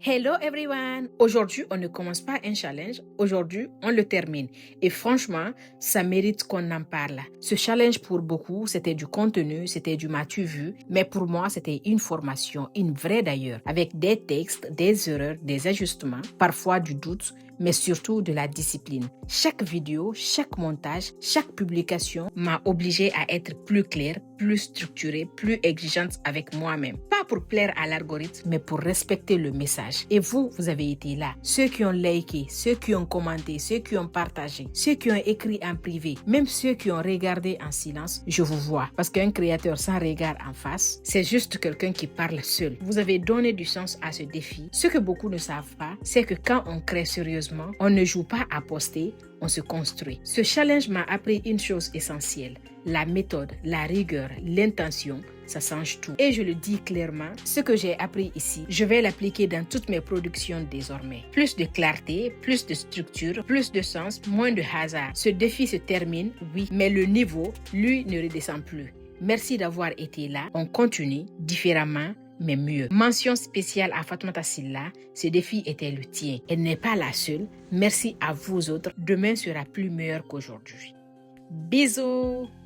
Hello everyone! Aujourd'hui, on ne commence pas un challenge, aujourd'hui, on le termine. Et franchement, ça mérite qu'on en parle. Ce challenge pour beaucoup, c'était du contenu, c'était du m'as-tu vu, mais pour moi, c'était une formation, une vraie d'ailleurs, avec des textes, des erreurs, des ajustements, parfois du doute, mais surtout de la discipline. Chaque vidéo, chaque montage, chaque publication m'a obligée à être plus claire, plus structurée, plus exigeante avec moi-même. Pas pour plaire à l'algorithme, mais pour respecter le message. Et vous, vous avez été là. Ceux qui ont liké, ceux qui ont commenté, ceux qui ont partagé, ceux qui ont écrit en privé, même ceux qui ont regardé en silence, je vous vois. Parce qu'un créateur sans regard en face, c'est juste quelqu'un qui parle seul. Vous avez donné du sens à ce défi. Ce que beaucoup ne savent pas, c'est que quand on crée sérieusement, on ne joue pas à poster, on se construit. Ce challenge m'a appris une chose essentielle. La méthode, la rigueur, l'intention, ça change tout. Et je le dis clairement, ce que j'ai appris ici, je vais l'appliquer dans toutes mes productions désormais. Plus de clarté, plus de structure, plus de sens, moins de hasard. Ce défi se termine, oui, mais le niveau, lui, ne redescend plus. Merci d'avoir été là. On continue différemment, mais mieux. Mention spéciale à Fatoumata Sylla, ce défi était le tien. Elle n'est pas la seule. Merci à vous autres. Demain sera plus meilleur qu'aujourd'hui. Bisous!